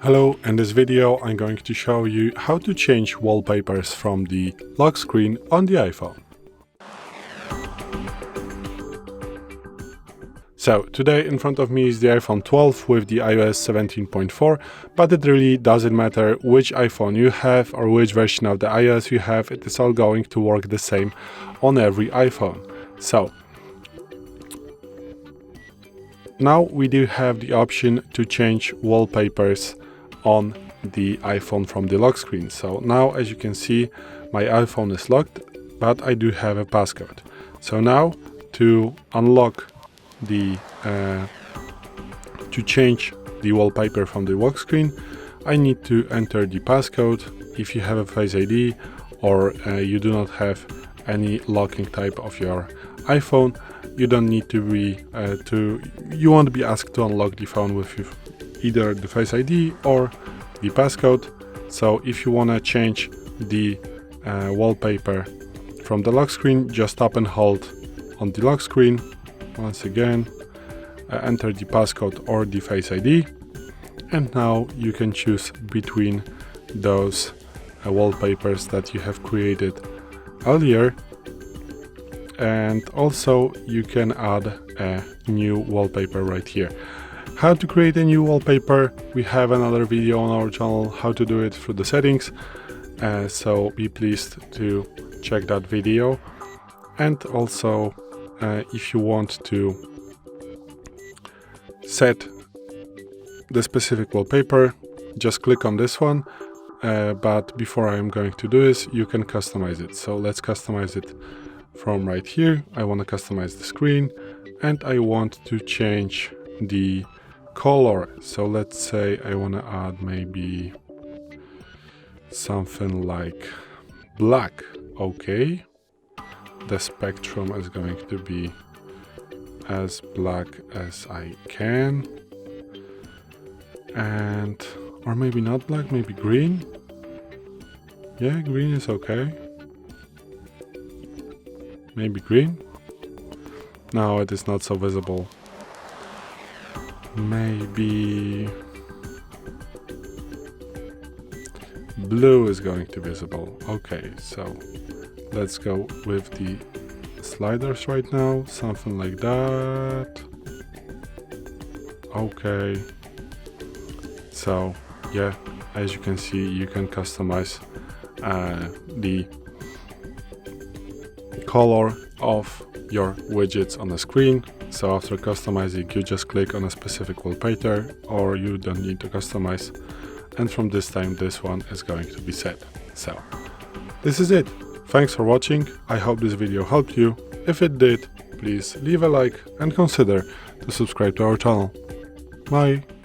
Hello, in this video I'm going to show you how to change wallpapers from the lock screen on the iPhone. So today in front of me is the iPhone 12 with the iOS 17.4, but it really doesn't matter which iPhone you have or which version of the iOS you have, it is all going to work the same on every iPhone. So now we do have the option to change wallpapers on the iPhone from the lock screen. So now, as you can see, my iPhone is locked, but I do have a passcode. So now to unlock the to change the wallpaper from the lock screen, I need to enter the passcode. If you have a Face ID or you do not have any locking type of your iPhone, you don't need to be you won't be asked to unlock the phone with either the Face ID or the passcode. So if you want to change the wallpaper from the lock screen, just tap and hold on the lock screen. Once again, enter the passcode or the Face ID, and now you can choose between those wallpapers that you have created earlier, and also you can add a new wallpaper right here. How to create a new wallpaper, we have another video on our channel how to do it through the settings, so be pleased to check that video. And also if you want to set the specific wallpaper, just click on this one, but before I'm going to do this, you can customize it. So let's customize it from right here. I want to customize the screen and I want to change the color. So let's say I want to add maybe something like black. Okay, the spectrum is going to be as black as I can, and or maybe not black, maybe green. Yeah, green is okay. Maybe green. No, it is not so visible. Maybe blue is going to be visible. Okay, so let's go with the sliders right now, something like that. Okay, so yeah, as you can see, you can customize the color of your widgets on the screen. So after customizing, you just click on a specific wallpaper, or you don't need to customize, and from this time this one is going to be set. So this is it. Thanks for watching. I hope this video helped you. If it did, please leave a like and consider to subscribe to our channel. Bye!